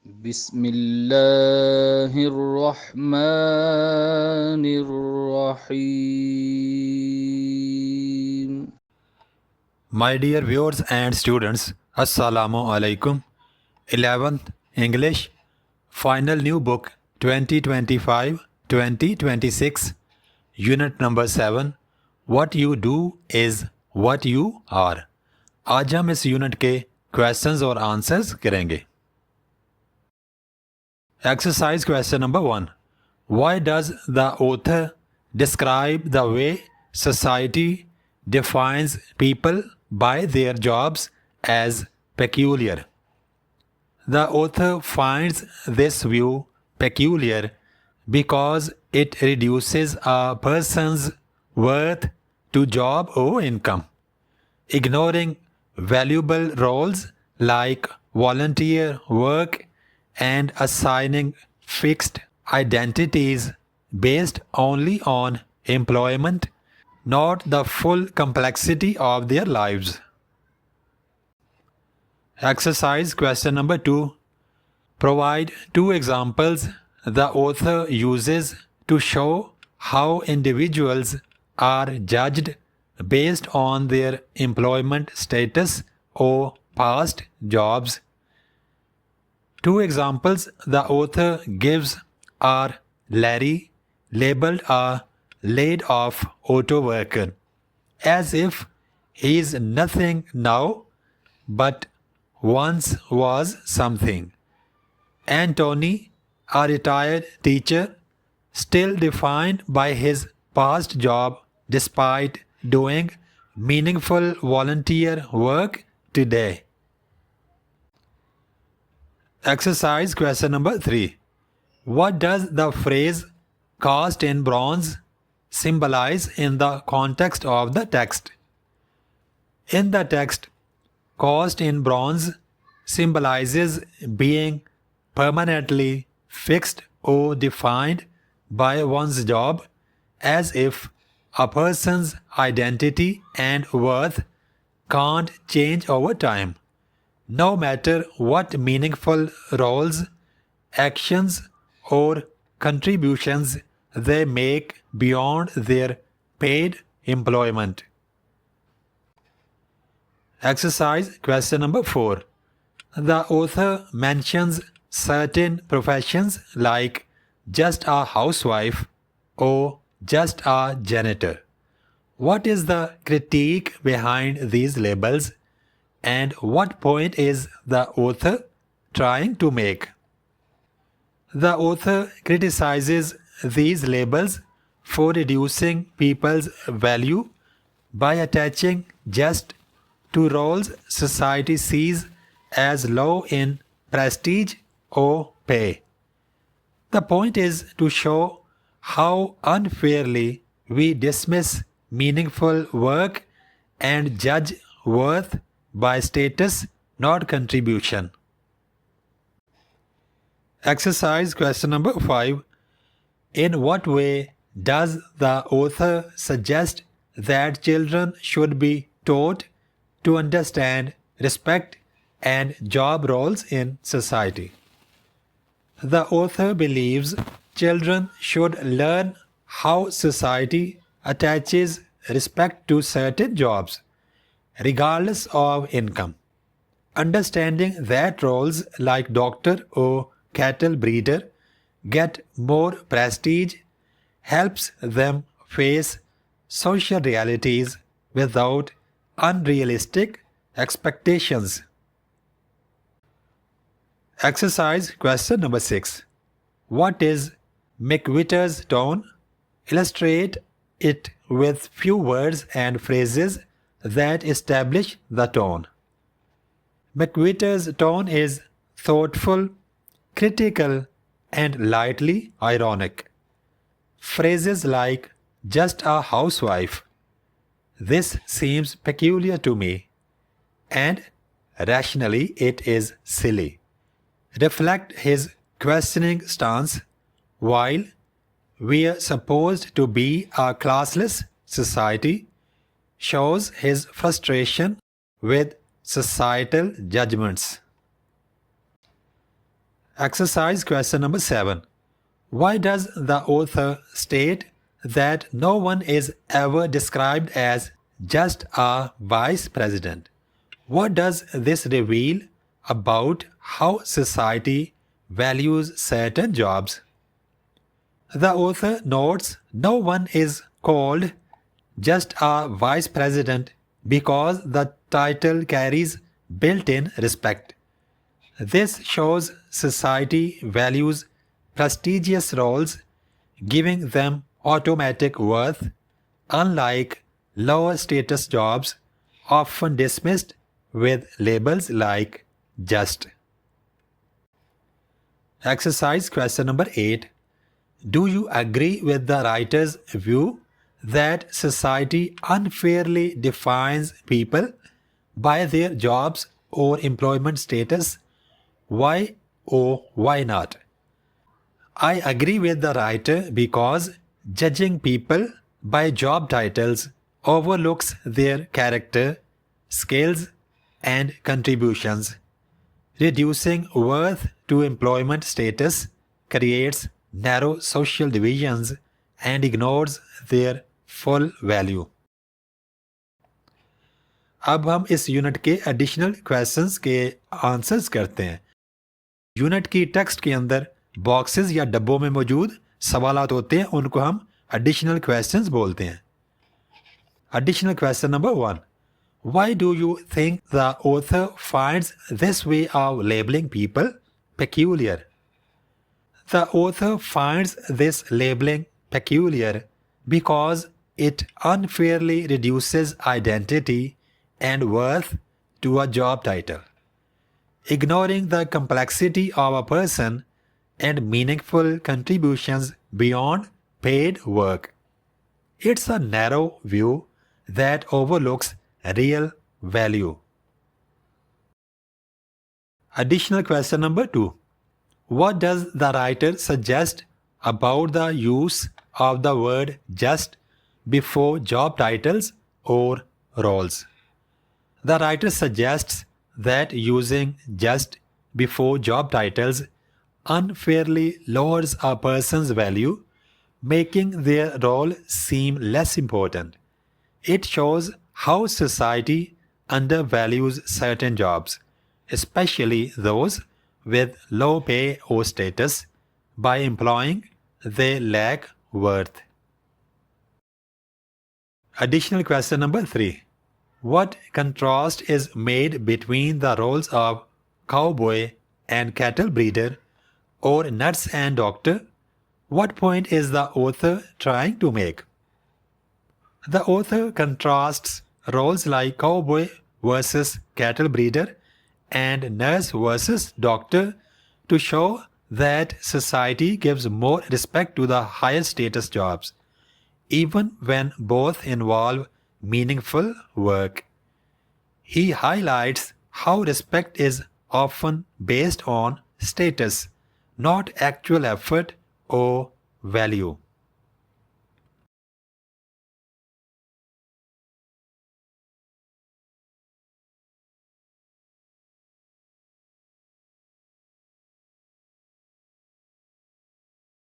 بسم الله الرحمن الرحيم. My dear viewers and students, Assalamu alaikum. 11th English Final New Book 2025-2026 Unit number 7 What you do is what you are. आज हम इस unit के questions और answers करेंगे. Exercise question number 1. Why does the author describe the way society defines people by their jobs as peculiar? The author finds this view peculiar because it reduces a person's worth to job or income, ignoring valuable roles like volunteer work and assigning fixed identities based only on employment, not the full complexity of their lives. Exercise question number 2. Provide 2 examples the author uses to show how individuals are judged based on their employment status or past jobs. 2 examples the author gives are Larry, labeled a laid-off auto worker, as if he is nothing now but once was something, and Tony, a retired teacher, still defined by his past job despite doing meaningful volunteer work today. Exercise question number 3. What does the phrase cast in bronze symbolize in the context of the text? In the text, cast in bronze symbolizes being permanently fixed or defined by one's job, as if a person's identity and worth can't change over time, no matter what meaningful roles, actions, or contributions they make beyond their paid employment. Exercise question number 4. The author mentions certain professions like just a housewife or just a janitor. What is the critique behind these labels, and what point is the author trying to make? The author criticizes these labels for reducing people's value by attaching just to roles society sees as low in prestige or pay. The point is to show how unfairly we dismiss meaningful work and judge worth by status, not contribution. Exercise question number 5. In what way does the author suggest that children should be taught to understand, respect, and job roles in society? The author believes children should learn how society attaches respect to certain jobs, regardless of income. Understanding that roles like doctor or cattle breeder get more prestige helps them face social realities without unrealistic expectations. Exercise question number 6. What is McVitter's tone? Illustrate it with few words and phrases that establish the tone. McVitter's tone is thoughtful, critical, and lightly ironic. Phrases like just a housewife, this seems peculiar to me, and rationally it is silly, reflect his questioning stance. While we are supposed to be a classless society, shows his frustration with societal judgments. Exercise question number 7. Why does the author state that no one is ever described as just a vice president? What does this reveal about how society values certain jobs? The author notes no one is called just a vice president because the title carries built-in respect. This shows society values prestigious roles, giving them automatic worth, unlike lower status jobs often dismissed with labels like just. Exercise question number 8. Do you agree with the writer's view that society unfairly defines people by their jobs or employment status? Why or why not? I agree with the writer because judging people by job titles overlooks their character, skills, and contributions. Reducing worth to employment status creates narrow social divisions and ignores their full value. अब हम इस unit के additional questions के answers करते हैं. Unit की text के अंदर बॉक्सेस या डब्बों में मौजूद सवालात होते हैं, उनको हम एडिशनल क्वेश्चंस बोलते हैं. Additional question number 1. Why do you think the author finds this way of labeling people peculiar? The author finds this labeling peculiar because it unfairly reduces identity and worth to a job title, ignoring the complexity of a person and meaningful contributions beyond paid work. It's a narrow view that overlooks real value. Additional question number 2. What does the writer suggest about the use of the word just before job titles or roles? The writer suggests that using just before job titles unfairly lowers a person's value, making their role seem less important. It shows how society undervalues certain jobs, especially those with low pay or status, by implying they lack worth. Additional question number 3. What contrast is made between the roles of cowboy and cattle breeder or nurse and doctor? What point is the author trying to make? The author contrasts roles like cowboy versus cattle breeder and nurse versus doctor to show that society gives more respect to the higher status jobs, even when both involve meaningful work. He highlights how respect is often based on status, not actual effort or value.